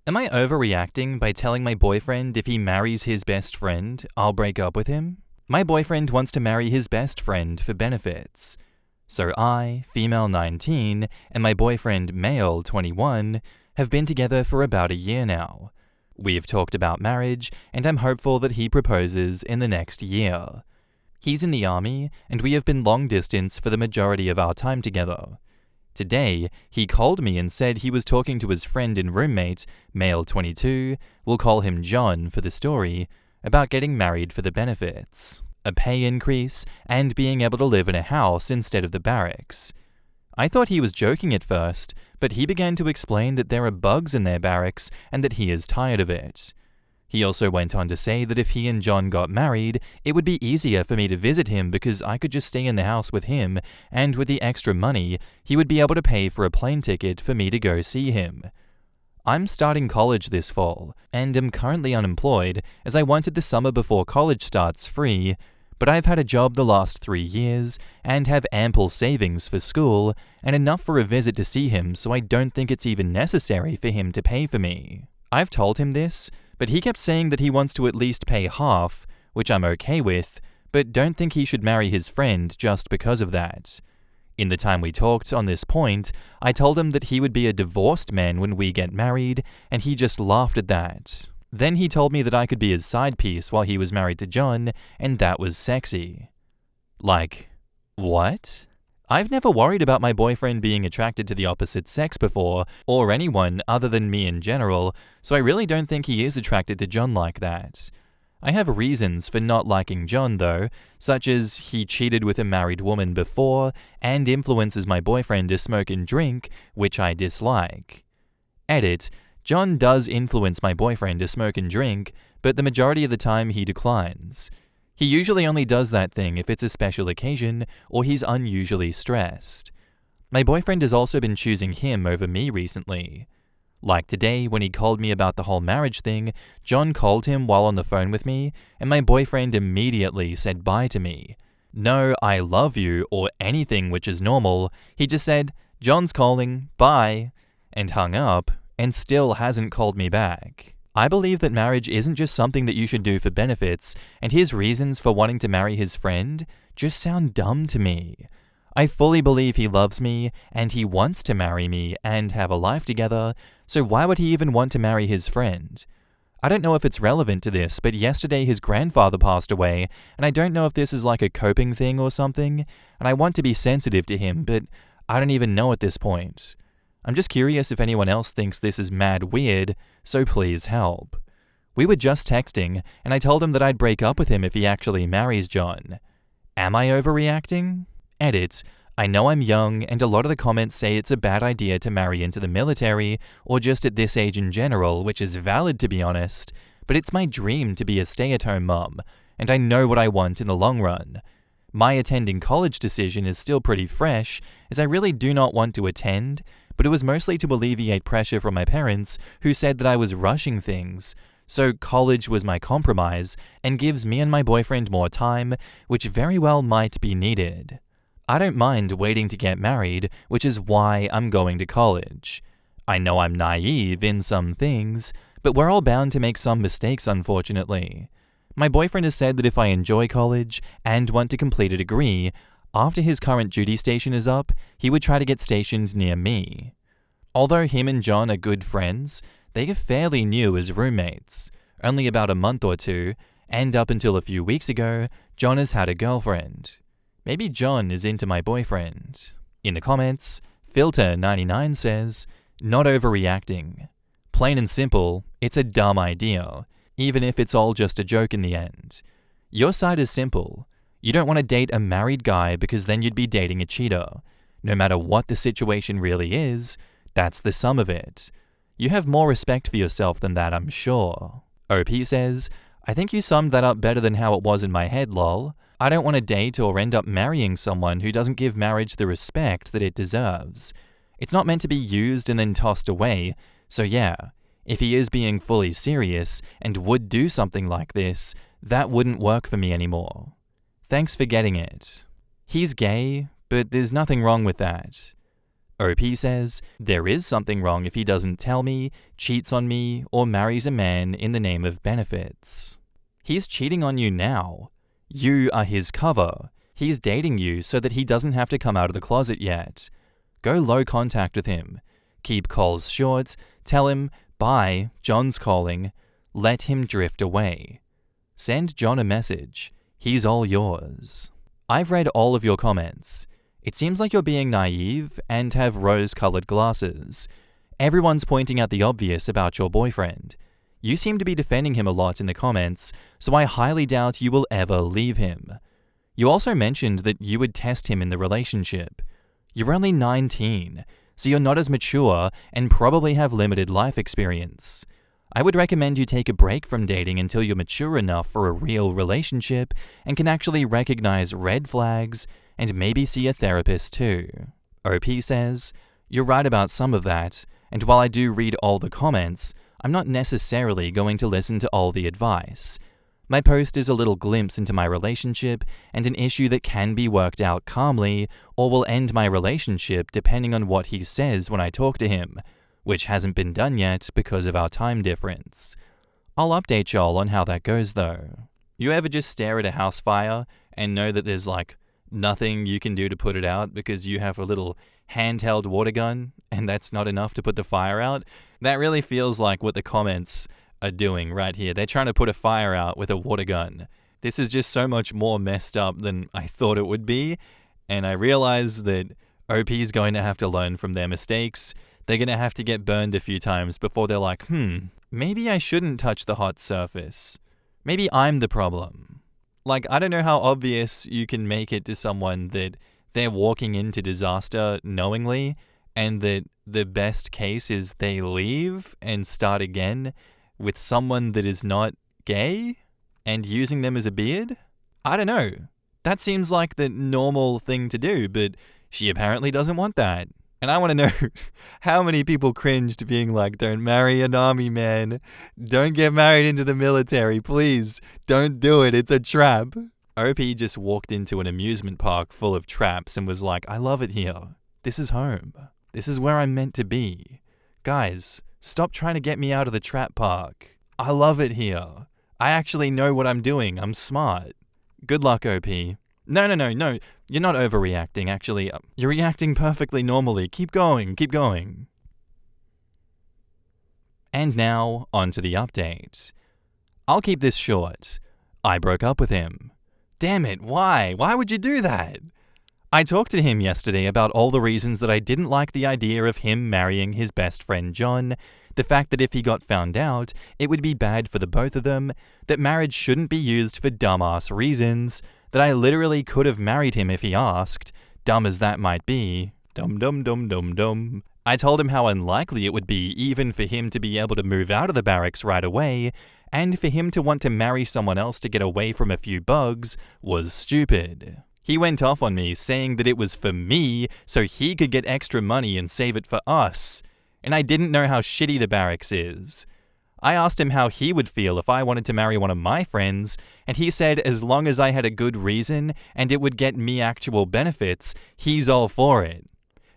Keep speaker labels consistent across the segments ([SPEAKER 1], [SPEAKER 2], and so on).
[SPEAKER 1] Am I overreacting by telling my boyfriend if he marries his best friend, I'll break up with him? My boyfriend wants to marry his best friend for benefits. So I, female 19, and my boyfriend, male 21, have been together for about a year now. We've talked about marriage, and I'm hopeful that he proposes in the next year. He's in the army, and we have been long distance for the majority of our time together. Today, he called me and said he was talking to his friend and roommate, male 22, we'll call him John for the story, about getting married for the benefits, a pay increase, and being able to live in a house instead of the barracks. I thought he was joking at first, but he began to explain that there are bugs in their barracks and that he is tired of it. He also went on to say that if he and John got married, it would be easier for me to visit him because I could just stay in the house with him, and with the extra money, he would be able to pay for a plane ticket for me to go see him. I'm starting college this fall, and am currently unemployed as I wanted the summer before college starts free, but I've had a job the last 3 years, and have ample savings for school, and enough for a visit to see him, so I don't think it's even necessary for him to pay for me. I've told him this, but he kept saying that he wants to at least pay half, which I'm okay with, but don't think he should marry his friend just because of that. In the time we talked on this point, I told him that he would be a divorced man when we get married, and he just laughed at that. Then he told me that I could be his side piece while he was married to John, and that was sexy. Like, what? I've never worried about my boyfriend being attracted to the opposite sex before, or anyone other than me in general, so I really don't think he is attracted to John like that. I have reasons for not liking John though, such as he cheated with a married woman before, and influences my boyfriend to smoke and drink, which I dislike. Edit: John does influence my boyfriend to smoke and drink, but the majority of the time he declines. He usually only does that thing if it's a special occasion or he's unusually stressed. My boyfriend has also been choosing him over me recently. Like today, when he called me about the whole marriage thing, John called him while on the phone with me, and my boyfriend immediately said bye to me. No "I love you" or anything which is normal, he just said, "John's calling, bye," and hung up, and still hasn't called me back. I believe that marriage isn't just something that you should do for benefits, and his reasons for wanting to marry his friend just sound dumb to me. I fully believe he loves me, and he wants to marry me and have a life together, so why would he even want to marry his friend? I don't know if it's relevant to this, but yesterday his grandfather passed away, and I don't know if this is like a coping thing or something, and I want to be sensitive to him, but I don't even know at this point. I'm just curious if anyone else thinks this is mad weird, so please help. We were just texting, and I told him that I'd break up with him if he actually marries John. Am I overreacting? Edit: I know I'm young, and a lot of the comments say it's a bad idea to marry into the military, or just at this age in general, which is valid to be honest, but it's my dream to be a stay-at-home mum, and I know what I want in the long run. My attending college decision is still pretty fresh, as I really do not want to attend, but it was mostly to alleviate pressure from my parents, who said that I was rushing things, so college was my compromise, and gives me and my boyfriend more time, which very well might be needed. I don't mind waiting to get married, which is why I'm going to college. I know I'm naive in some things, but we're all bound to make some mistakes, unfortunately. My boyfriend has said that if I enjoy college and want to complete a degree, after his current duty station is up, he would try to get stationed near me. Although him and John are good friends, they are fairly new as roommates, only about a month or two, and up until a few weeks ago, John has had a girlfriend. Maybe John is into my boyfriend. In the comments, Filter99 says, "Not overreacting. Plain and simple, it's a dumb idea, even if it's all just a joke in the end. Your side is simple. You don't want to date a married guy because then you'd be dating a cheater. No matter what the situation really is, that's the sum of it. You have more respect for yourself than that, I'm sure." OP says, "I think you summed that up better than how it was in my head, lol. I don't want to date or end up marrying someone who doesn't give marriage the respect that it deserves. It's not meant to be used and then tossed away, so yeah, if he is being fully serious and would do something like this, that wouldn't work for me anymore. Thanks for getting it. He's gay, but there's nothing wrong with that. OP says, there is something wrong if he doesn't tell me, cheats on me, or marries a man in the name of benefits. He's cheating on you now. You are his cover. He's dating you so that he doesn't have to come out of the closet yet. Go low contact with him. Keep calls short. Tell him, bye, John's calling. Let him drift away. Send John a message. He's all yours. I've read all of your comments. It seems like you're being naive and have rose-colored glasses. Everyone's pointing out the obvious about your boyfriend. You seem to be defending him a lot in the comments, so I highly doubt you will ever leave him. You also mentioned that you would test him in the relationship. You're only 19, so you're not as mature and probably have limited life experience. I would recommend you take a break from dating until you're mature enough for a real relationship and can actually recognize red flags and maybe see a therapist too. OP says, you're right about some of that, and while I do read all the comments, I'm not necessarily going to listen to all the advice. My post is a little glimpse into my relationship and an issue that can be worked out calmly or will end my relationship depending on what he says when I talk to him, which hasn't been done yet because of our time difference. I'll update y'all on how that goes though. You ever just stare at a house fire and know that there's nothing you can do to put it out because you have a little handheld water gun and that's not enough to put the fire out? That really feels like what the comments are doing right here. They're trying to put a fire out with a water gun. This is just so much more messed up than I thought it would be, and I realize that OP is going to have to learn from their mistakes. They're going to have to get burned a few times before they're like, maybe I shouldn't touch the hot surface. Maybe I'm the problem. I don't know how obvious you can make it to someone that they're walking into disaster knowingly and that the best case is they leave and start again with someone that is not gay and using them as a beard? I don't know. That seems like the normal thing to do, but she apparently doesn't want that. And I want to know how many people cringed being like, don't marry an army man. Don't get married into the military, please. Don't do it. It's a trap. OP just walked into an amusement park full of traps and was like, I love it here. This is home. This is where I'm meant to be. Guys, stop trying to get me out of the trap park. I love it here. I actually know what I'm doing. I'm smart. Good luck, OP. No. You're not overreacting, actually. You're reacting perfectly normally. Keep going. And now, on to the update. I'll keep this short. I broke up with him. Damn it, why? Why would you do that? I talked to him yesterday about all the reasons that I didn't like the idea of him marrying his best friend John, the fact that if he got found out, it would be bad for the both of them, that marriage shouldn't be used for dumbass reasons, that I literally could have married him if he asked, dumb as that might be. Dum. I told him how unlikely it would be even for him to be able to move out of the barracks right away, and for him to want to marry someone else to get away from a few bugs was stupid. He went off on me saying that it was for me so he could get extra money and save it for us, and I didn't know how shitty the barracks is. I asked him how he would feel if I wanted to marry one of my friends, and he said as long as I had a good reason and it would get me actual benefits, he's all for it.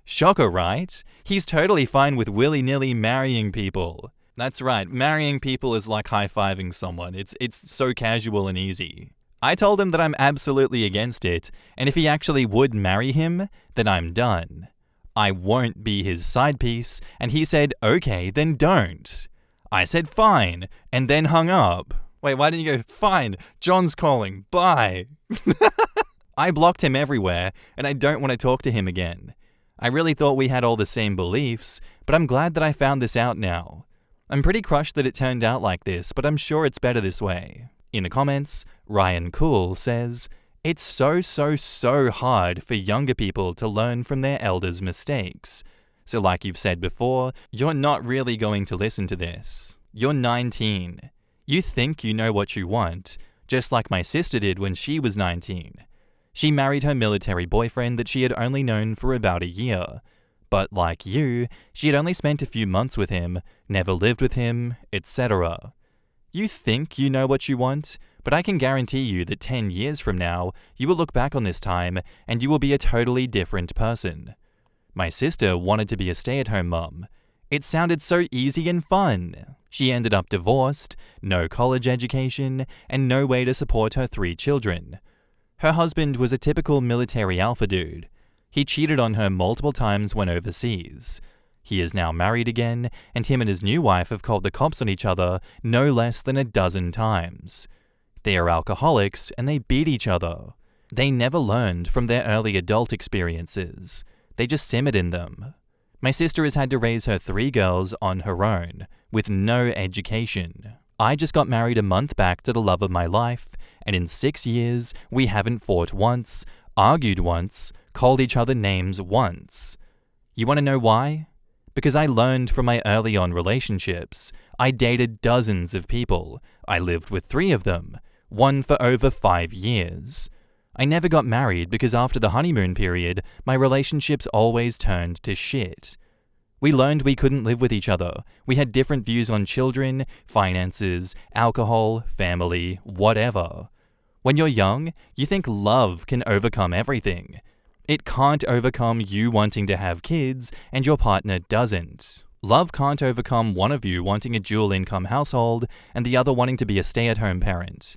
[SPEAKER 1] Shocker, right? He's totally fine with willy-nilly marrying people. That's right, marrying people is like high-fiving someone. It's so casual and easy. I told him that I'm absolutely against it, and if he actually would marry him, then I'm done. I won't be his side piece, and he said, okay, then don't. I said fine, and then hung up. Wait, why didn't you go, fine, John's calling, bye. I blocked him everywhere, and I don't want to talk to him again. I really thought we had all the same beliefs, but I'm glad that I found this out now. I'm pretty crushed that it turned out like this, but I'm sure it's better this way. In the comments, Ryan Cool says, it's so hard for younger people to learn from their elders' mistakes. So like you've said before, you're not really going to listen to this. You're 19. You think you know what you want, just like my sister did when she was 19. She married her military boyfriend that she had only known for about a year. But like you, she had only spent a few months with him, never lived with him, etc. You think you know what you want, but I can guarantee you that 10 years from now, you will look back on this time and you will be a totally different person. My sister wanted to be a stay-at-home mum. It sounded so easy and fun. She ended up divorced, no college education, and no way to support her 3 children. Her husband was a typical military alpha dude. He cheated on her multiple times when overseas. He is now married again, and him and his new wife have called the cops on each other no less than a dozen times. They are alcoholics and they beat each other. They never learned from their early adult experiences. They just simmered in them. My sister has had to raise her 3 girls on her own, with no education. I just got married a month back to the love of my life, and in 6 years, we haven't fought once, argued once, called each other names once. You want to know why? Because I learned from my early on relationships. I dated dozens of people. I lived with 3 of them, one for over 5 years. I never got married because after the honeymoon period, my relationships always turned to shit. We learned we couldn't live with each other. We had different views on children, finances, alcohol, family, whatever. When you're young, you think love can overcome everything. It can't overcome you wanting to have kids and your partner doesn't. Love can't overcome one of you wanting a dual-income household and the other wanting to be a stay-at-home parent.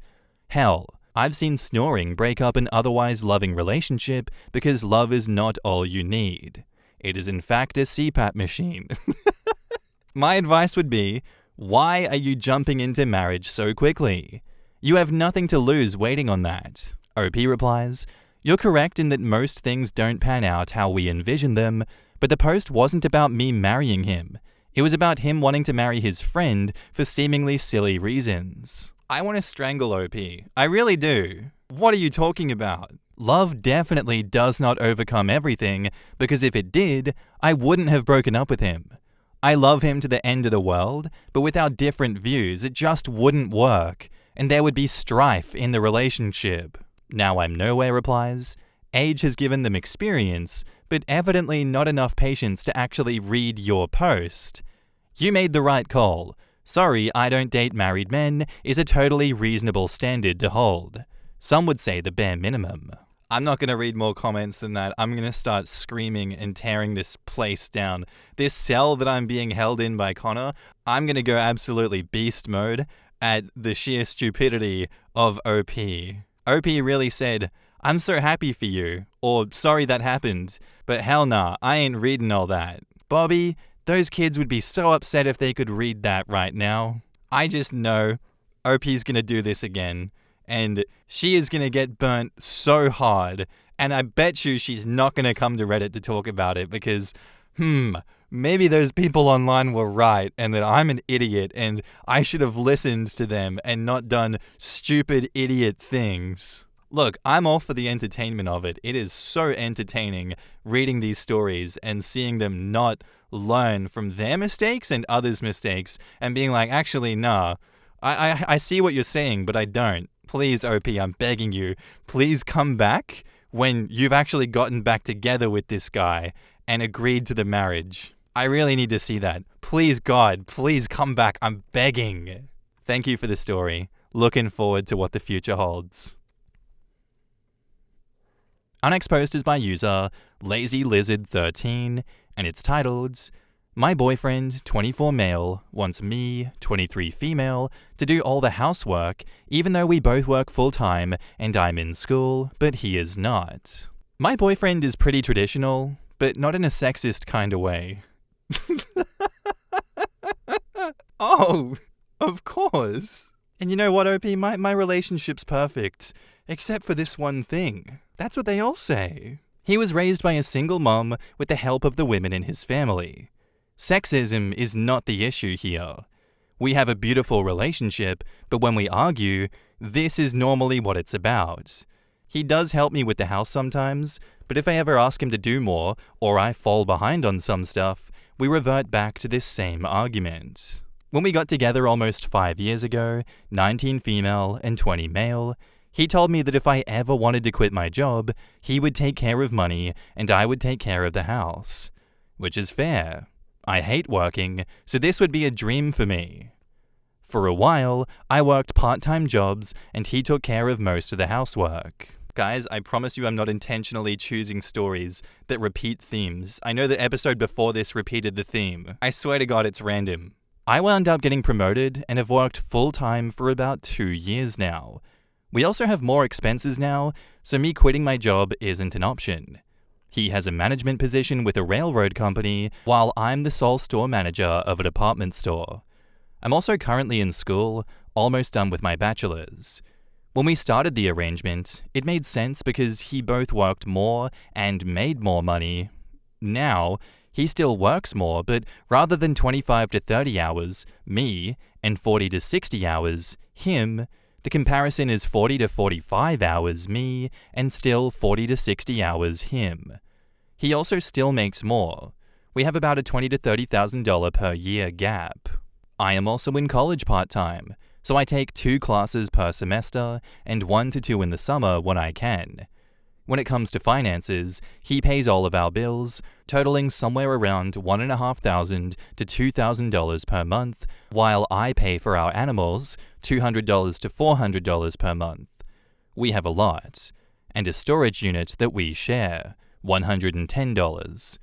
[SPEAKER 1] Hell, I've seen snoring break up an otherwise loving relationship because love is not all you need. It is in fact a CPAP machine. My advice would be, why are you jumping into marriage so quickly? You have nothing to lose waiting on that. OP replies, "You're correct in that most things don't pan out how we envision them, but the post wasn't about me marrying him. It was about him wanting to marry his friend for seemingly silly reasons." I want to strangle OP. I really do. What are you talking about? Love definitely does not overcome everything, because if it did, I wouldn't have broken up with him. I love him to the end of the world, but with our different views, it just wouldn't work, and there would be strife in the relationship. Now I'm Nowhere replies, "Age has given them experience, but evidently not enough patience to actually read your post. You made the right call. Sorry, I don't date married men is a totally reasonable standard to hold. Some would say the bare minimum." I'm not going to read more comments than that. I'm going to start screaming and tearing this place down. This cell that I'm being held in by Connor, I'm going to go absolutely beast mode at the sheer stupidity of OP. OP really said, "I'm so happy for you," or "sorry that happened," but hell nah, I ain't reading all that. Bobby, those kids would be so upset if they could read that right now. I just know OP's gonna do this again, and she is gonna get burnt so hard, and I bet you she's not gonna come to Reddit to talk about it because, maybe those people online were right and that I'm an idiot and I should have listened to them and not done stupid idiot things. Look, I'm all for the entertainment of it. It is so entertaining reading these stories and seeing them not learn from their mistakes and others' mistakes and being like, actually, nah, I see what you're saying, but I don't. Please, OP, I'm begging you, please come back when you've actually gotten back together with this guy and agreed to the marriage. I really need to see that. Please, God, please come back. I'm begging. Thank you for the story. Looking forward to what the future holds. Our next post is by user LazyLizard13, and it's titled, "My boyfriend, 24 male, wants me, 23 female, to do all the housework, even though we both work full-time and I'm in school, but he is not. My boyfriend is pretty traditional, but not in a sexist kind of way." Oh, of course. And you know what, OP? My relationship's perfect, except for this one thing. That's what they all say. He was raised by a single mom with the help of the women in his family. Sexism is not the issue here. We have a beautiful relationship, but when we argue, this is normally what it's about. He does help me with the house sometimes, but if I ever ask him to do more, or I fall behind on some stuff, we revert back to this same argument. When we got together almost 5 years ago, 19 female and 20 male, he told me that if I ever wanted to quit my job, he would take care of money and I would take care of the house. Which is fair. I hate working, so this would be a dream for me. For a while, I worked part-time jobs and he took care of most of the housework. Guys, I promise you I'm not intentionally choosing stories that repeat themes. I know the episode before this repeated the theme. I swear to God it's random. I wound up getting promoted and have worked full-time for about 2 years now. We also have more expenses now, so me quitting my job isn't an option. He has a management position with a railroad company, while I'm the sole store manager of a department store. I'm also currently in school, almost done with my bachelor's. When we started the arrangement, it made sense because he both worked more and made more money. Now, he still works more, but rather than 25 to 30 hours, me, and 40 to 60 hours, him, the comparison is 40 to 45 hours, me, and still 40 to 60 hours, him. He also still makes more. We have about a $20,000 to $30,000 per year gap. I am also in college part-time, so I take 2 classes per semester and 1 to 2 in the summer when I can. When it comes to finances, he pays all of our bills, totaling somewhere around $1,500 to $2,000 per month, while I pay for our animals $200 to $400 per month. We have a lot, and a storage unit that we share, $110.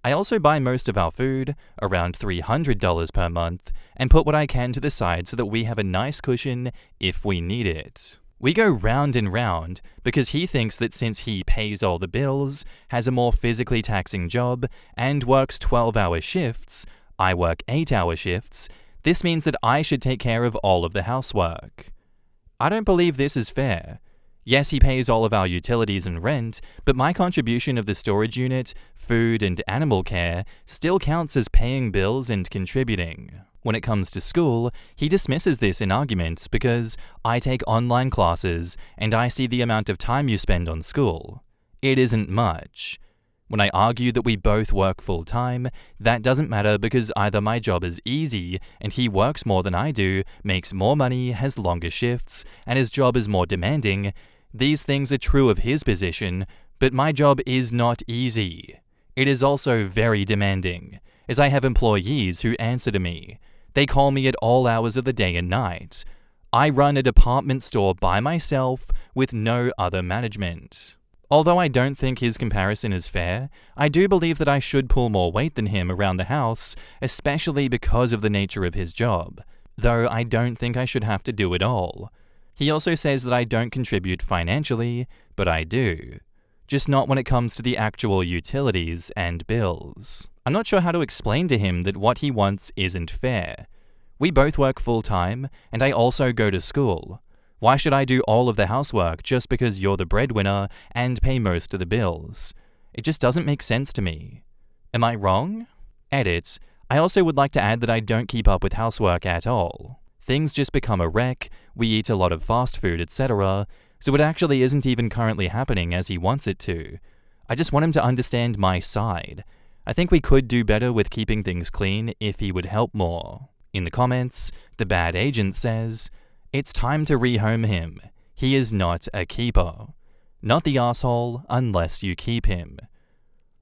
[SPEAKER 1] I also buy most of our food, around $300 per month, and put what I can to the side so that we have a nice cushion if we need it. We go round and round because he thinks that since he pays all the bills, has a more physically taxing job, and works 12-hour shifts, I work 8-hour shifts, this means that I should take care of all of the housework. I don't believe this is fair. Yes, he pays all of our utilities and rent, but my contribution of the storage unit, food, and animal care still counts as paying bills and contributing. When it comes to school, he dismisses this in arguments because I take online classes and I see the amount of time you spend on school. It isn't much. When I argue that we both work full-time, that doesn't matter because either my job is easy and he works more than I do, makes more money, has longer shifts, and his job is more demanding. These things are true of his position, but my job is not easy. It is also very demanding, as I have employees who answer to me. They call me at all hours of the day and night. I run a department store by myself with no other management. Although I don't think his comparison is fair, I do believe that I should pull more weight than him around the house, especially because of the nature of his job, though I don't think I should have to do it all. He also says that I don't contribute financially, but I do. Just not when it comes to the actual utilities and bills. I'm not sure how to explain to him that what he wants isn't fair. We both work full-time, and I also go to school. Why should I do all of the housework just because you're the breadwinner and pay most of the bills? It just doesn't make sense to me. Am I wrong? Edit. I also would like to add that I don't keep up with housework at all. Things just become a wreck, we eat a lot of fast food, etc., so it actually isn't even currently happening as he wants it to. I just want him to understand my side. I think we could do better with keeping things clean if he would help more. In the comments, the bad agent says, "It's time to rehome him. He is not a keeper. Not the asshole unless you keep him."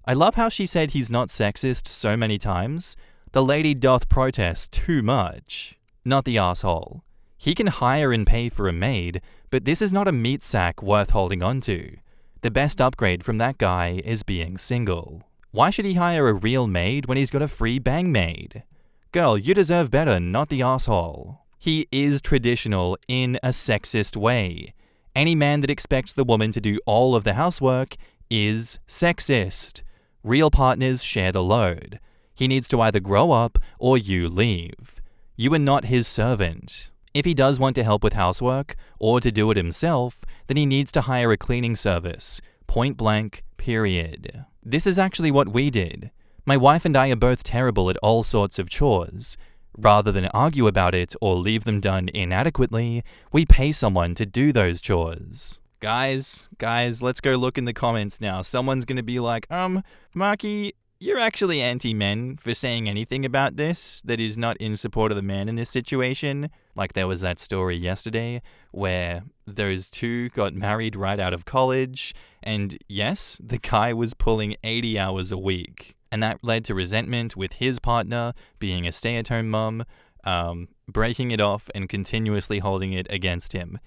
[SPEAKER 1] I love how she said he's not sexist so many times. The lady doth protest too much. Not the asshole. He can hire and pay for a maid, but this is not a meat sack worth holding on to. The best upgrade from that guy is being single. Why should he hire a real maid when he's got a free bang maid? Girl, you deserve better, not the asshole. He is traditional in a sexist way. Any man that expects the woman to do all of the housework is sexist. Real partners share the load. He needs to either grow up or you leave. You are not his servant. If he does want to help with housework, or to do it himself, then he needs to hire a cleaning service. Point blank, period. This is actually what we did. My wife and I are both terrible at all sorts of chores. Rather than argue about it or leave them done inadequately, we pay someone to do those chores. Guys, let's go look in the comments now. Someone's gonna be like, Marky, you're actually anti-men for saying anything about this that is not in support of the man in this situation. Like there was that story yesterday where those two got married right out of college, and yes, the guy was pulling 80 hours a week. And that led to resentment with his partner being a stay-at-home mum, breaking it off and continuously holding it against him.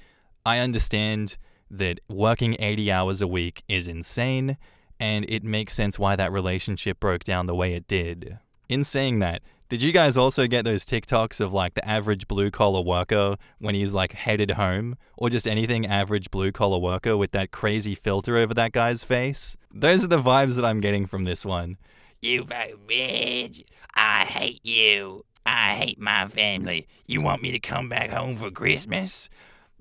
[SPEAKER 1] I understand that working 80 hours a week is insane, and it makes sense why that relationship broke down the way it did. In saying that, did you guys also get those TikToks of like the average blue collar worker when he's like headed home, or just anything average blue collar worker with that crazy filter over that guy's face? Those are the vibes that I'm getting from this one.
[SPEAKER 2] You fucking bitch. I hate you. I hate my family. You want me to come back home for Christmas?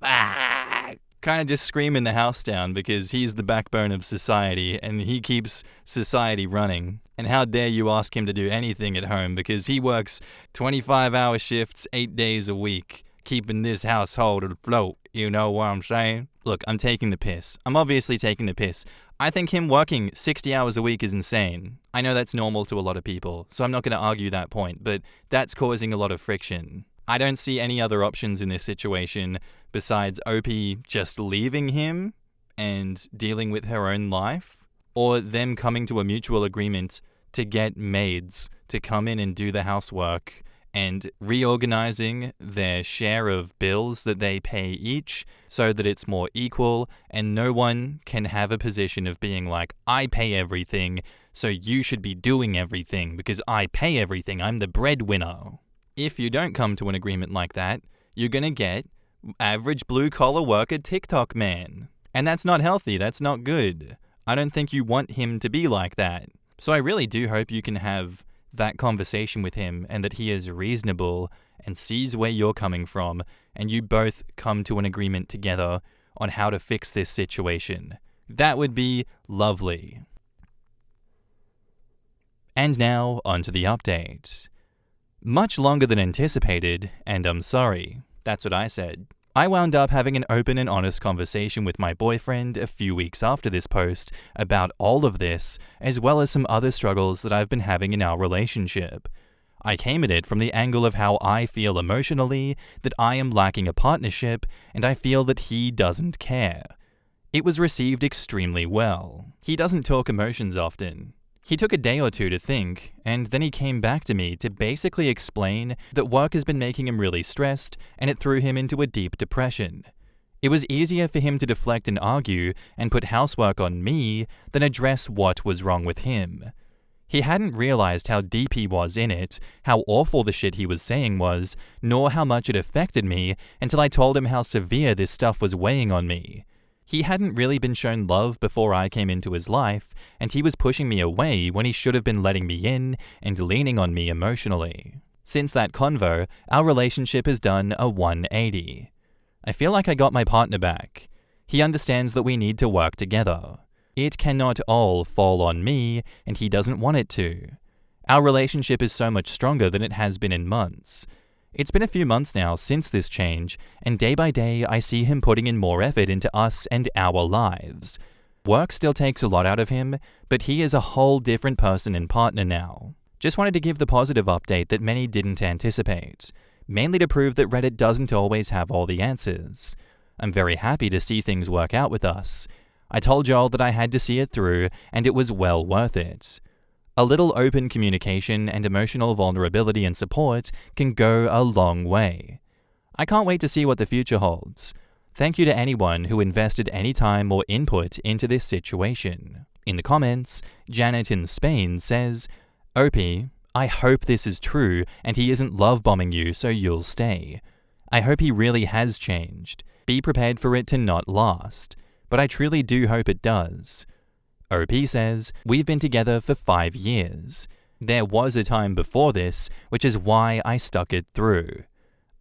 [SPEAKER 2] Ah.
[SPEAKER 1] Kind of just screaming the house down because he's the backbone of society and he keeps society running. And how dare you ask him to do anything at home because he works 25-hour shifts 8 days a week, keeping this household afloat. You know what I'm saying? Look, I'm taking the piss. I'm obviously taking the piss. I think him working 60 hours a week is insane. I know that's normal to a lot of people, so I'm not going to argue that point, but that's causing a lot of friction. I don't see any other options in this situation besides Opie just leaving him and dealing with her own life, or them coming to a mutual agreement to get maids to come in and do the housework and reorganizing their share of bills that they pay each so that it's more equal and no one can have a position of being like, I pay everything, so you should be doing everything because I pay everything, I'm the breadwinner. If you don't come to an agreement like that, you're gonna get average blue-collar worker TikTok man. And that's not healthy, that's not good. I don't think you want him to be like that. So I really do hope you can have that conversation with him and that he is reasonable and sees where you're coming from and you both come to an agreement together on how to fix this situation. That would be lovely. And now, onto the update. Much longer than anticipated, and I'm sorry. That's what I said. I wound up having an open and honest conversation with my boyfriend a few weeks after this post about all of this, as well as some other struggles that I've been having in our relationship. I came at it from the angle of how I feel emotionally, that I am lacking a partnership, and I feel that he doesn't care. It was received extremely well. He doesn't talk emotions often. He took a day or two to think, and then he came back to me to basically explain that work has been making him really stressed, and it threw him into a deep depression. It was easier for him to deflect and argue and put housework on me than address what was wrong with him. He hadn't realized how deep he was in it, how awful the shit he was saying was, nor how much it affected me until I told him how severe this stuff was weighing on me. He hadn't really been shown love before I came into his life, and he was pushing me away when he should have been letting me in and leaning on me emotionally. Since that convo, our relationship has done a 180. I feel like I got my partner back. He understands that we need to work together. It cannot all fall on me, and he doesn't want it to. Our relationship is so much stronger than it has been in months. It's been a few months now since this change, and day by day I see him putting in more effort into us and our lives. Work still takes a lot out of him, but he is a whole different person and partner now. Just wanted to give the positive update that many didn't anticipate, mainly to prove that Reddit doesn't always have all the answers. I'm very happy to see things work out with us. I told y'all that I had to see it through, and it was well worth it. A little open communication and emotional vulnerability and support can go a long way. I can't wait to see what the future holds. Thank you to anyone who invested any time or input into this situation. In the comments, Janet in Spain says, Opie, I hope this is true and he isn't love-bombing you so you'll stay. I hope he really has changed. Be prepared for it to not last. But I truly do hope it does. OP says, we've been together for 5 years. There was a time before this, which is why I stuck it through.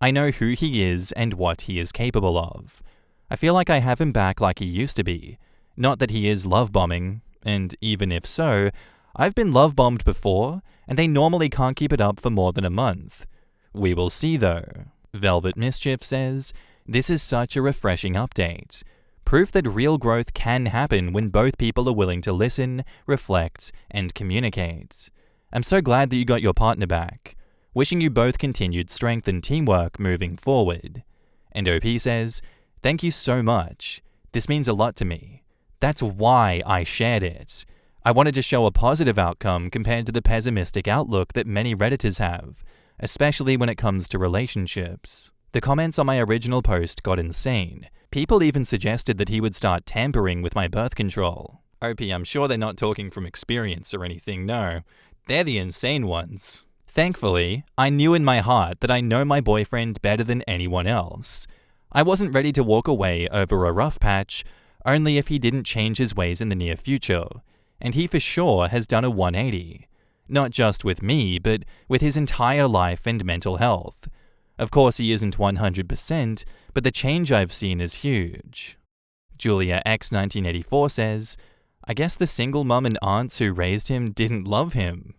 [SPEAKER 1] I know who he is and what he is capable of. I feel like I have him back like he used to be. Not that he is love-bombing, and even if so, I've been love-bombed before, and they normally can't keep it up for more than a month. We will see though. Velvet Mischief says, this is such a refreshing update. Proof that real growth can happen when both people are willing to listen, reflect, and communicate. I'm so glad that you got your partner back. Wishing you both continued strength and teamwork moving forward. And OP says, thank you so much. This means a lot to me. That's why I shared it. I wanted to show a positive outcome compared to the pessimistic outlook that many Redditors have, especially when it comes to relationships. The comments on my original post got insane. People even suggested that he would start tampering with my birth control. OP, I'm sure they're not talking from experience or anything, no. They're the insane ones. Thankfully, I knew in my heart that I know my boyfriend better than anyone else. I wasn't ready to walk away over a rough patch, only if he didn't change his ways in the near future. And he for sure has done a 180. Not just with me, but with his entire life and mental health. Of course he isn't 100%, but the change I've seen is huge. Julia X 1984 says, I guess the single mum and aunts who raised him didn't love him.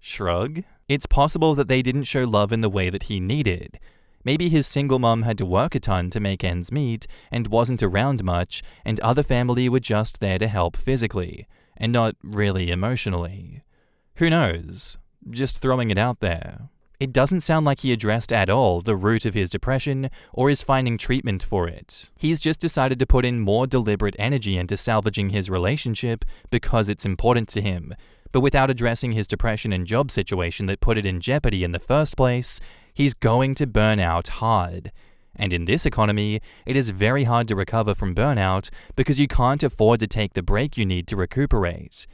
[SPEAKER 1] Shrug. It's possible that they didn't show love in the way that he needed. Maybe his single mum had to work a ton to make ends meet and wasn't around much, and other family were just there to help physically, and not really emotionally. Who knows? Just throwing it out there. It doesn't sound like he addressed at all the root of his depression or is finding treatment for it. He's just decided to put in more deliberate energy into salvaging his relationship because it's important to him, but without addressing his depression and job situation that put it in jeopardy in the first place, he's going to burn out hard. And in this economy, it is very hard to recover from burnout because you can't afford to take the break you need to recuperate.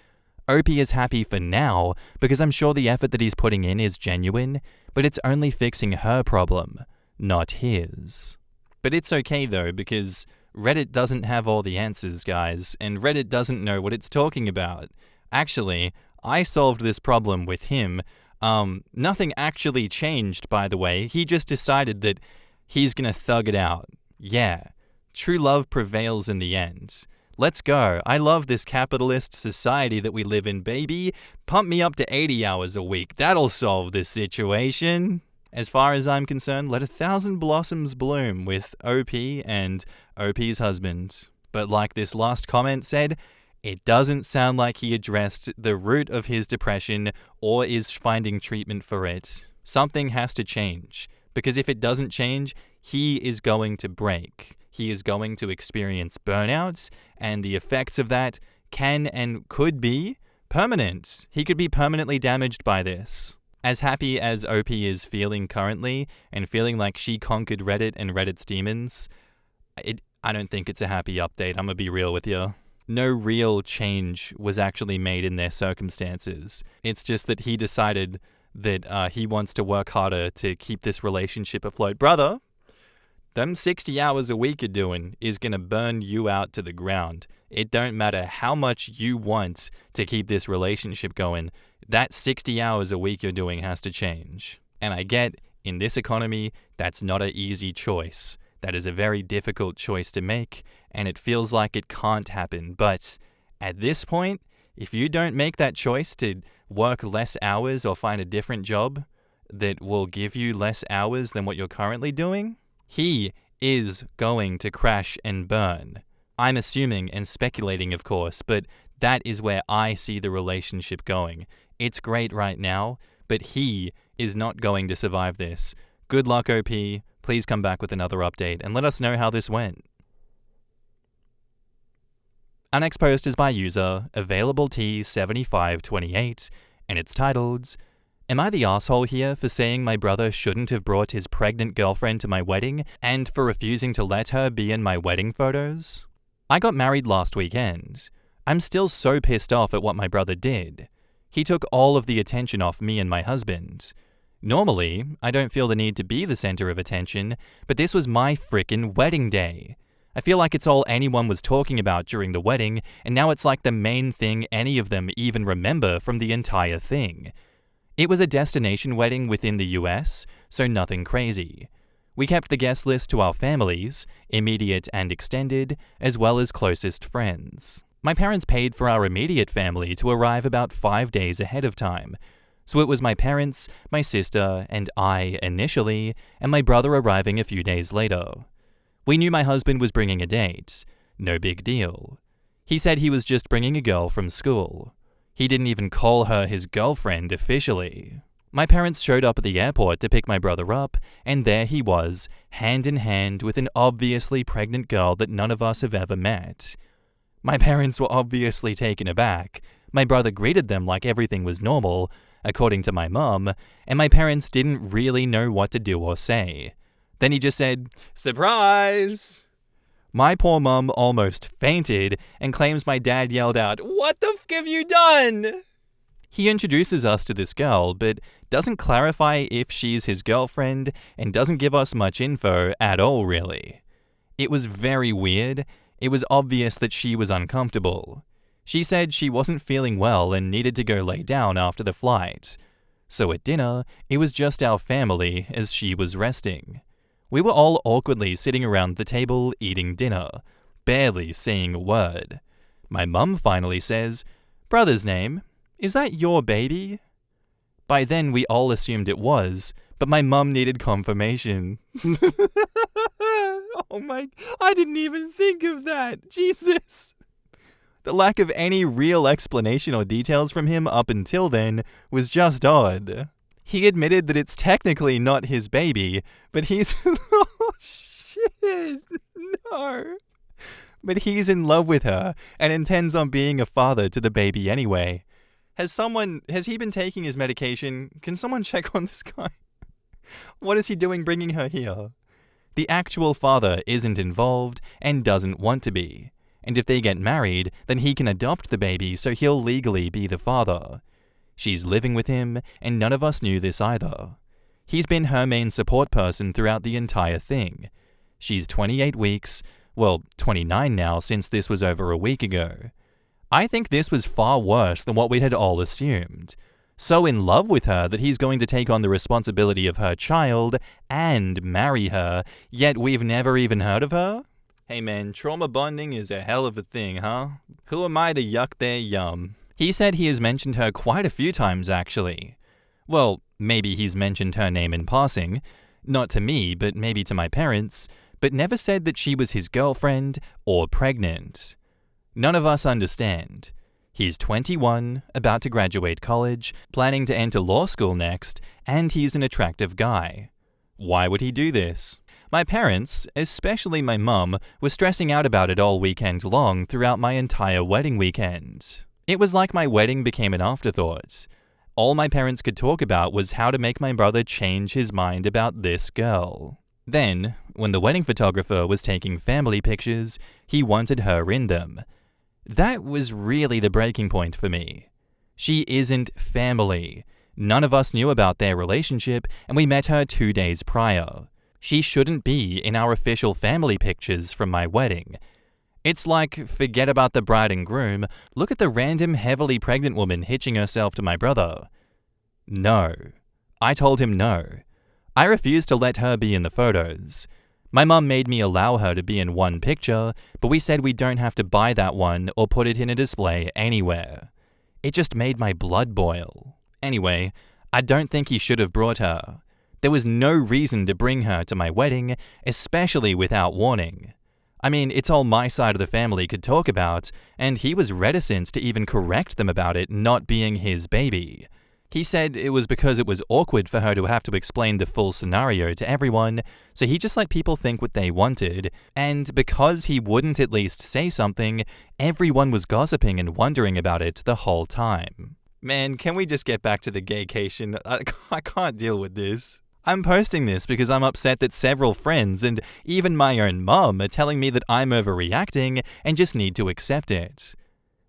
[SPEAKER 1] OP is happy for now because I'm sure the effort that he's putting in is genuine, but it's only fixing her problem, not his. But it's okay though, because Reddit doesn't have all the answers, guys, and Reddit doesn't know what it's talking about. Actually, I solved this problem with him. Nothing actually changed, by the way. He just decided that he's gonna thug it out. Yeah, true love prevails in the end. Let's go. I love this capitalist society that we live in, baby. Pump me up to 80 hours a week. That'll solve this situation. As far as I'm concerned, let 1,000 blossoms bloom with OP and OP's husband. But like this last comment said, it doesn't sound like he addressed the root of his depression or is finding treatment for it. Something has to change, because if it doesn't change, he is going to break. He is going to experience burnout, and the effects of that can and could be permanent. He could be permanently damaged by this. As happy as OP is feeling currently, and feeling like she conquered Reddit and Reddit's demons, I don't think it's a happy update, I'm gonna be real with you. No real change was actually made in their circumstances. It's just that he decided that he wants to work harder to keep this relationship afloat. Brother, them 60 hours a week you're doing is going to burn you out to the ground. It don't matter how much you want to keep this relationship going. That 60 hours a week you're doing has to change. And I get, in this economy, that's not an easy choice. That is a very difficult choice to make, and it feels like it can't happen. But at this point, if you don't make that choice to work less hours or find a different job that will give you less hours than what you're currently doing, he is going to crash and burn. I'm assuming and speculating, of course, but that is where I see the relationship going. It's great right now, but he is not going to survive this. Good luck, OP. Please come back with another update and let us know how this went. Our next post is by user AvailableT7528, and it's titled, Am I the asshole here for saying my brother shouldn't have brought his pregnant girlfriend to my wedding and for refusing to let her be in my wedding photos? I got married last weekend. I'm still so pissed off at what my brother did. He took all of the attention off me and my husband. Normally, I don't feel the need to be the center of attention, but this was my frickin' wedding day. I feel like it's all anyone was talking about during the wedding, and now it's like the main thing any of them even remember from the entire thing. It was a destination wedding within the US, so nothing crazy. We kept the guest list to our families, immediate and extended, as well as closest friends. My parents paid for our immediate family to arrive about 5 days ahead of time. So it was my parents, my sister, and I initially, and my brother arriving a few days later. We knew my husband was bringing a date. No big deal. He said he was just bringing a girl from school. He didn't even call her his girlfriend officially. My parents showed up at the airport to pick my brother up, and there he was, hand in hand with an obviously pregnant girl that none of us have ever met. My parents were obviously taken aback. My brother greeted them like everything was normal, according to my mum, and my parents didn't really know what to do or say. Then he just said, "Surprise!" My poor mum almost fainted and claims my dad yelled out, "What the f have you done?" He introduces us to this girl, but doesn't clarify if she's his girlfriend and doesn't give us much info at all, really. It was very weird. It was obvious that she was uncomfortable. She said she wasn't feeling well and needed to go lay down after the flight. So at dinner, it was just our family as she was resting. We were all awkwardly sitting around the table eating dinner, barely saying a word. My mum finally says, "Brother's name, is that your baby?" By then we all assumed it was, but my mum needed confirmation. Oh my, I didn't even think of that. Jesus. The lack of any real explanation or details from him up until then was just odd. He admitted that it's technically not his baby, but he's... Oh, shit. No. But he's in love with her and intends on being a father to the baby anyway. Has he been taking his medication? Can someone check on this guy? What is he doing bringing her here? The actual father isn't involved and doesn't want to be. And if they get married, then he can adopt the baby so he'll legally be the father. She's living with him, and none of us knew this either. He's been her main support person throughout the entire thing. She's 28 weeks, well, 29 now since this was over a week ago. I think this was far worse than what we had all assumed. So in love with her that he's going to take on the responsibility of her child and marry her, yet we've never even heard of her? Hey man, trauma bonding is a hell of a thing, huh? Who am I to yuck their yum? He said he has mentioned her quite a few times, actually. Well, maybe he's mentioned her name in passing. Not to me, but maybe to my parents, but never said that she was his girlfriend or pregnant. None of us understand. He's 21, about to graduate college, planning to enter law school next, and he's an attractive guy. Why would he do this? My parents, especially my mum, were stressing out about it all weekend long throughout my entire wedding weekend. It was like my wedding became an afterthought. All my parents could talk about was how to make my brother change his mind about this girl. Then, when the wedding photographer was taking family pictures, he wanted her in them. That was really the breaking point for me. She isn't family. None of us knew about their relationship, and we met her 2 days prior. She shouldn't be in our official family pictures from my wedding. It's like, forget about the bride and groom, look at the random heavily pregnant woman hitching herself to my brother. No. I told him no. I refused to let her be in the photos. My mum made me allow her to be in one picture, but we said we don't have to buy that one or put it in a display anywhere. It just made my blood boil. Anyway, I don't think he should have brought her. There was no reason to bring her to my wedding, especially without warning. I mean, it's all my side of the family could talk about, and he was reticent to even correct them about it not being his baby. He said it was because it was awkward for her to have to explain the full scenario to everyone, so he just let people think what they wanted, and because he wouldn't at least say something, everyone was gossiping and wondering about it the whole time. Man, can we just get back to the gaycation? I can't deal with this. I'm posting this because I'm upset that several friends and even my own mum are telling me that I'm overreacting and just need to accept it.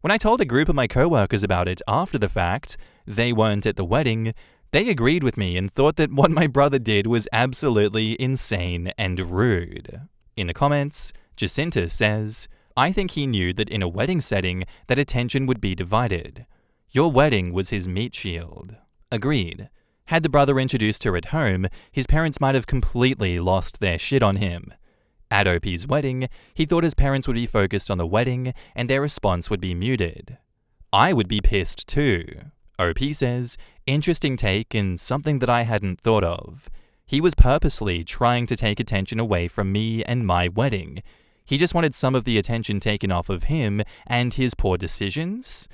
[SPEAKER 1] When I told a group of my coworkers about it after the fact, they weren't at the wedding, they agreed with me and thought that what my brother did was absolutely insane and rude. In the comments, Jacinta says, "I think he knew that in a wedding setting that attention would be divided. Your wedding was his meat shield." Agreed. Had the brother introduced her at home, his parents might have completely lost their shit on him. At OP's wedding, he thought his parents would be focused on the wedding and their response would be muted. I would be pissed too. OP says, interesting take and something that I hadn't thought of. He was purposely trying to take attention away from me and my wedding. He just wanted some of the attention taken off of him and his poor decisions?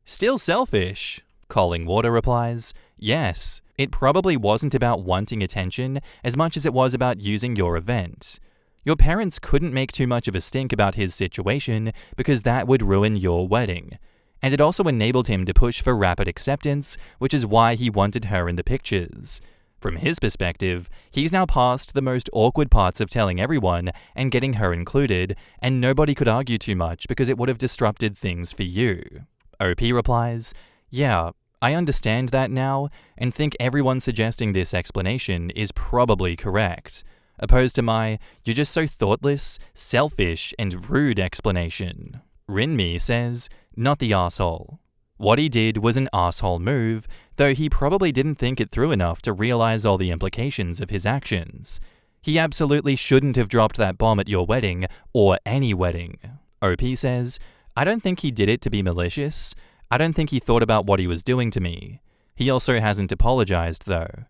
[SPEAKER 1] Still selfish. Calling Water replies, yes, it probably wasn't about wanting attention as much as it was about using your event. Your parents couldn't make too much of a stink about his situation because that would ruin your wedding. And it also enabled him to push for rapid acceptance, which is why he wanted her in the pictures. From his perspective, he's now past the most awkward parts of telling everyone and getting her included, and nobody could argue too much because it would have disrupted things for you. OP replies, "Yeah, I understand that now, and think everyone suggesting this explanation is probably correct, opposed to my, you're just so thoughtless, selfish, and rude explanation." Rinmi says, "Not the asshole. What he did was an asshole move, though he probably didn't think it through enough to realize all the implications of his actions. He absolutely shouldn't have dropped that bomb at your wedding, or any wedding." OP says, "I don't think he did it to be malicious. I don't think he thought about what he was doing to me. He also hasn't apologized, though.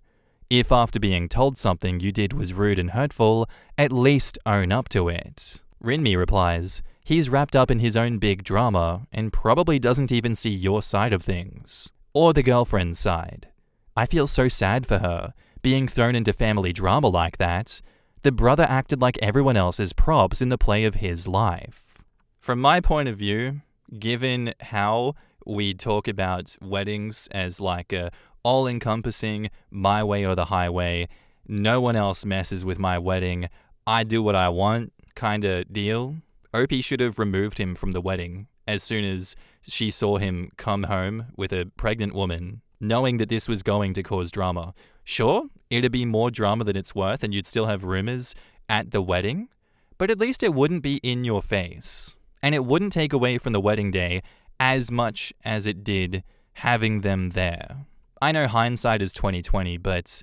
[SPEAKER 1] If after being told something you did was rude and hurtful, at least own up to it." Rinmi replies, "He's wrapped up in his own big drama and probably doesn't even see your side of things. Or the girlfriend's side. I feel so sad for her, being thrown into family drama like that. The brother acted like everyone else's props in the play of his life." From my point of view, given how we talk about weddings as like a all-encompassing, my way or the highway, no one else messes with my wedding, I do what I want kind of deal, OP should have removed him from the wedding as soon as she saw him come home with a pregnant woman, knowing that this was going to cause drama. Sure, it'd be more drama than it's worth and you'd still have rumors at the wedding, but at least it wouldn't be in your face. And it wouldn't take away from the wedding day as much as it did having them there. I know hindsight is 20/20, but,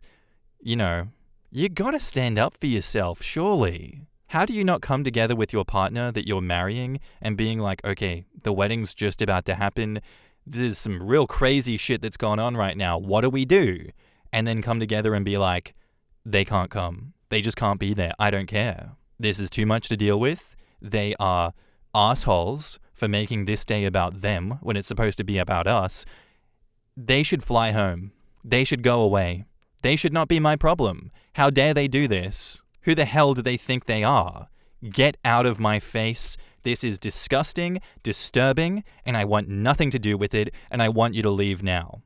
[SPEAKER 1] you gotta stand up for yourself, surely. How do you not come together with your partner that you're marrying and being like, okay, the wedding's just about to happen, there's some real crazy shit that's going on right now, what do we do? And then come together and be like, they can't come. They just can't be there. I don't care. This is too much to deal with. They are assholes for making this day about them when it's supposed to be about us. They should fly home. They should go away. They should not be my problem. How dare they do this? Who the hell do they think they are? Get out of my face. This is disgusting, disturbing, and I want nothing to do with it, and I want you to leave now.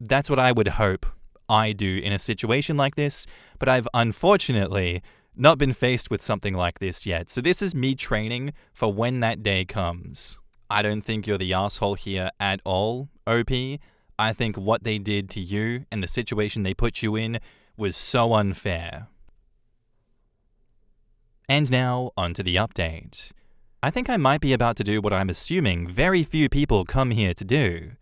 [SPEAKER 1] That's what I would hope I do in a situation like this, but I've unfortunately not been faced with something like this yet. So this is me training for when that day comes. I don't think you're the asshole here at all, OP. I think what they did to you and the situation they put you in was so unfair. And now, onto the update. I think I might be about to do what I'm assuming very few people come here to do.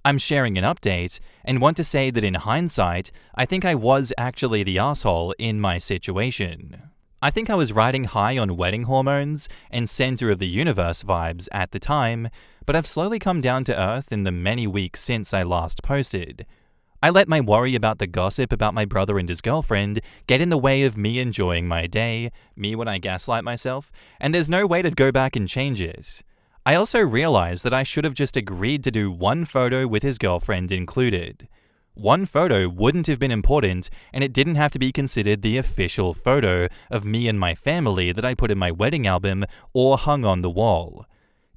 [SPEAKER 1] I'm sharing an update, and want to say that in hindsight, I think I was actually the asshole in my situation. I think I was riding high on wedding hormones and center of the universe vibes at the time, but I've slowly come down to earth in the many weeks since I last posted. I let my worry about the gossip about my brother and his girlfriend get in the way of me enjoying my day, me when I gaslight myself, and there's no way to go back and change it. I also realized that I should have just agreed to do one photo with his girlfriend included. One photo wouldn't have been important, and it didn't have to be considered the official photo of me and my family that I put in my wedding album or hung on the wall.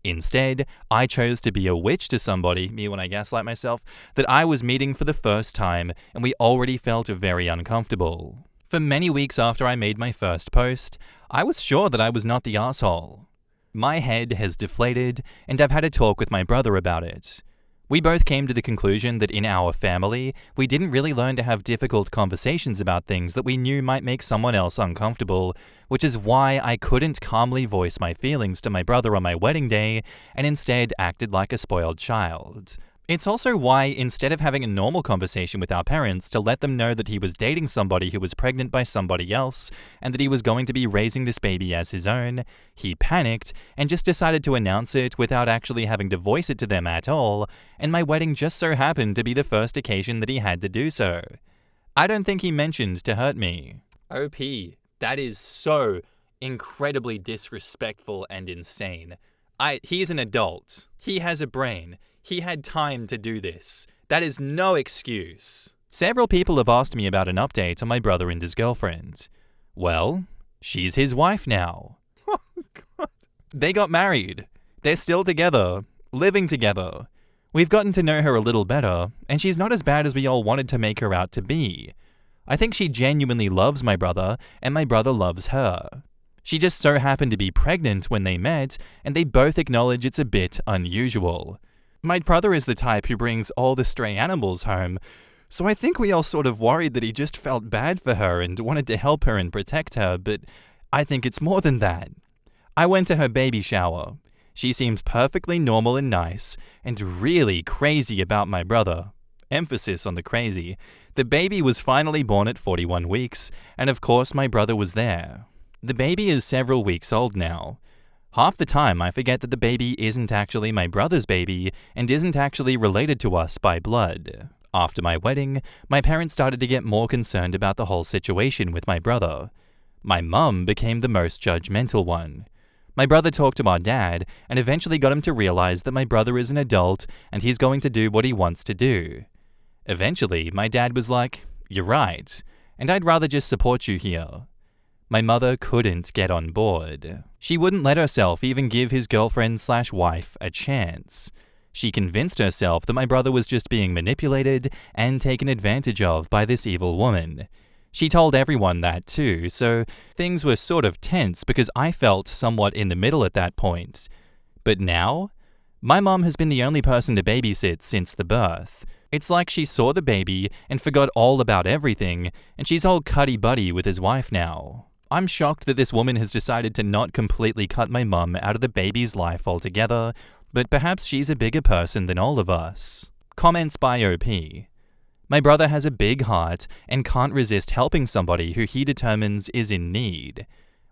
[SPEAKER 1] Instead, I chose to be a witch to somebody, me when I gaslight myself, that I was meeting for the first time, and we already felt very uncomfortable. For many weeks after I made my first post, I was sure that I was not the asshole. My head has deflated, and I've had a talk with my brother about it. We both came to the conclusion that in our family, we didn't really learn to have difficult conversations about things that we knew might make someone else uncomfortable, which is why I couldn't calmly voice my feelings to my brother on my wedding day and instead acted like a spoiled child. It's also why, instead of having a normal conversation with our parents to let them know that he was dating somebody who was pregnant by somebody else and that he was going to be raising this baby as his own, he panicked and just decided to announce it without actually having to voice it to them at all, and my wedding just so happened to be the first occasion that he had to do so. I don't think he mentioned to hurt me. OP, that is so incredibly disrespectful and insane. He's an adult. He has a brain. He had time to do this. That is no excuse. Several people have asked me about an update on my brother and his girlfriend. Well, she's his wife now. Oh, God. They got married. They're still together, living together. We've gotten to know her a little better, and she's not as bad as we all wanted to make her out to be. I think she genuinely loves my brother, and my brother loves her. She just so happened to be pregnant when they met, and they both acknowledge it's a bit unusual. My brother is the type who brings all the stray animals home, so I think we all sort of worried that he just felt bad for her and wanted to help her and protect her, but I think it's more than that. I went to her baby shower. She seemed perfectly normal and nice, and really crazy about my brother. Emphasis on the crazy. The baby was finally born at 41 weeks, and of course my brother was there. The baby is several weeks old now. Half the time I forget that the baby isn't actually my brother's baby and isn't actually related to us by blood. After my wedding, my parents started to get more concerned about the whole situation with my brother. My mum became the most judgmental one. My brother talked to our dad and eventually got him to realize that my brother is an adult and he's going to do what he wants to do. Eventually, my dad was like, "You're right, and I'd rather just support you here." My mother couldn't get on board. She wouldn't let herself even give his girlfriend/wife a chance. She convinced herself that my brother was just being manipulated and taken advantage of by this evil woman. She told everyone that too, so things were sort of tense because I felt somewhat in the middle at that point. But now, my mom has been the only person to babysit since the birth. It's like she saw the baby and forgot all about everything, and she's all cuddy-buddy with his wife now. I'm shocked that this woman has decided to not completely cut my mum out of the baby's life altogether, but perhaps she's a bigger person than all of us. Comments by OP. My brother has a big heart and can't resist helping somebody who he determines is in need.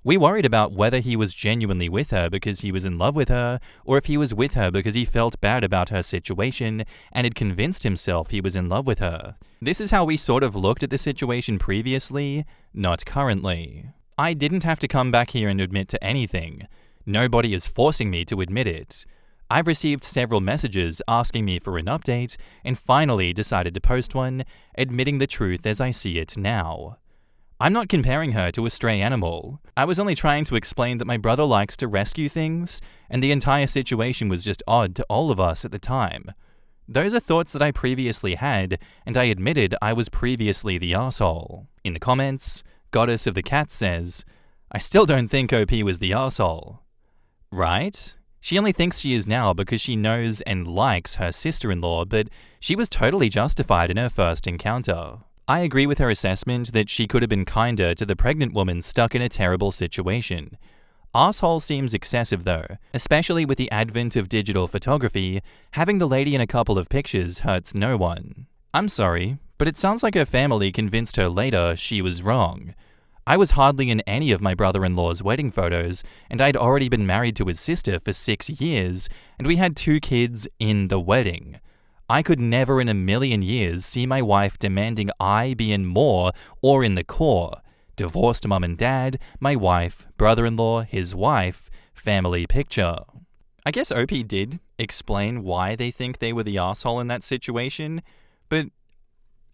[SPEAKER 1] We worried about whether he was genuinely with her because he was in love with her, or if he was with her because he felt bad about her situation and had convinced himself he was in love with her. This is how we sort of looked at the situation previously, not currently. I didn't have to come back here and admit to anything. Nobody is forcing me to admit it. I've received several messages asking me for an update and finally decided to post one, admitting the truth as I see it now. I'm not comparing her to a stray animal. I was only trying to explain that my brother likes to rescue things, and the entire situation was just odd to all of us at the time. Those are thoughts that I previously had, and I admitted I was previously the arsehole. In the comments, Goddess of the Cat says, "I still don't think OP was the arsehole." Right? She only thinks she is now because she knows and likes her sister-in-law, but she was totally justified in her first encounter. I agree with her assessment that she could have been kinder to the pregnant woman stuck in a terrible situation. Arsehole seems excessive though, especially with the advent of digital photography. Having the lady in a couple of pictures hurts no one. I'm sorry, but it sounds like her family convinced her later she was wrong. I was hardly in any of my brother-in-law's wedding photos, and I'd already been married to his sister for 6 years, and we had 2 kids in the wedding. I could never in a million years see my wife demanding I be in more or in the core. Divorced mum and dad, my wife, brother-in-law, his wife, family picture. I guess OP did explain why they think they were the asshole in that situation, but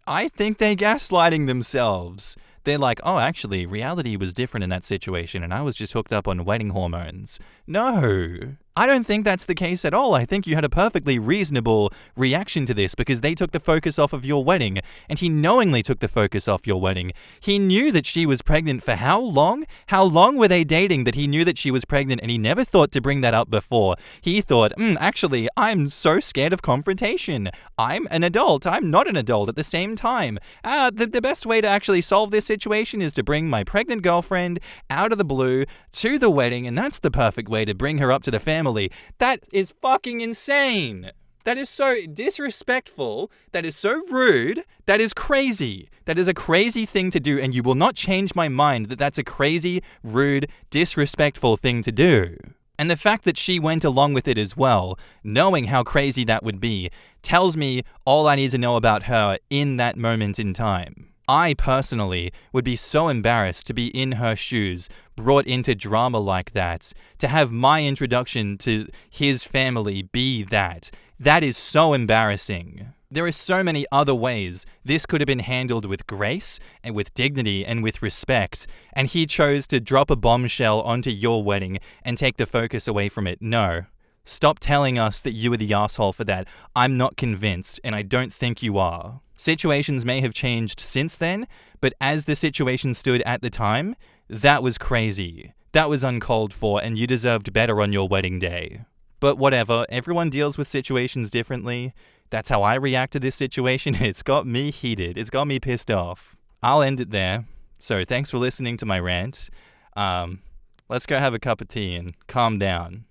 [SPEAKER 1] I think they're gaslighting themselves. They're like, oh, actually, reality was different in that situation and I was just hooked up on wedding hormones. No, I don't think that's the case at all. I think you had a perfectly reasonable reaction to this because they took the focus off of your wedding, and he knowingly took the focus off your wedding. He knew that she was pregnant for how long? How long were they dating that he knew that she was pregnant and he never thought to bring that up before? He thought, actually, I'm so scared of confrontation. I'm an adult. I'm not an adult at the same time. The best way to actually solve this situation is to bring my pregnant girlfriend out of the blue to the wedding, and that's the perfect way to bring her up to the family. That is fucking insane. That is so disrespectful. That is so rude. That is crazy. That is a crazy thing to do, and you will not change my mind that that's a crazy, rude, disrespectful thing to do. And the fact that she went along with it as well, knowing how crazy that would be, tells me all I need to know about her in that moment in time. I personally would be so embarrassed to be in her shoes, brought into drama like that, to have my introduction to his family be that. That is so embarrassing. There are so many other ways this could have been handled with grace and with dignity and with respect, and he chose to drop a bombshell onto your wedding and take the focus away from it. No. Stop telling us that you were the asshole for that. I'm not convinced, and I don't think you are. Situations may have changed since then, but as the situation stood at the time, that was crazy. That was uncalled for, and you deserved better on your wedding day. But whatever, everyone deals with situations differently. That's how I react to this situation. It's got me heated. It's got me pissed off. I'll end it there. So thanks for listening to my rant. Let's go have a cup of tea and calm down.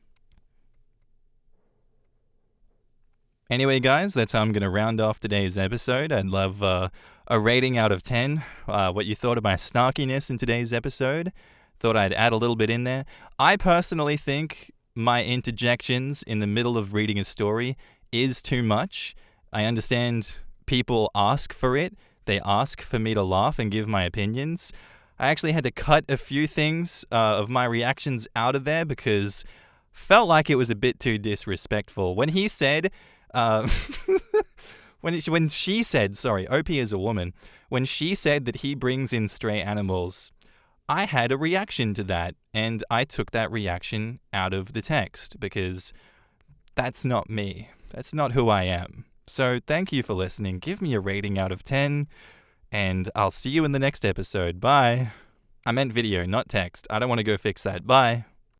[SPEAKER 1] Anyway, guys, that's how I'm going to round off today's episode. I'd love a rating out of 10. What you thought of my snarkiness in today's episode. Thought I'd add a little bit in there. I personally think my interjections in the middle of reading a story is too much. I understand people ask for it. They ask for me to laugh and give my opinions. I actually had to cut a few things of my reactions out of there because felt like it was a bit too disrespectful. When he said... when she said, OP is a woman, when she said that he brings in stray animals, I had a reaction to that, and I took that reaction out of the text because that's not me. That's not who I am. So thank you for listening. Give me a rating out of 10, and I'll see you in the next episode. Bye. I meant video, not text. I don't want to go fix that. Bye.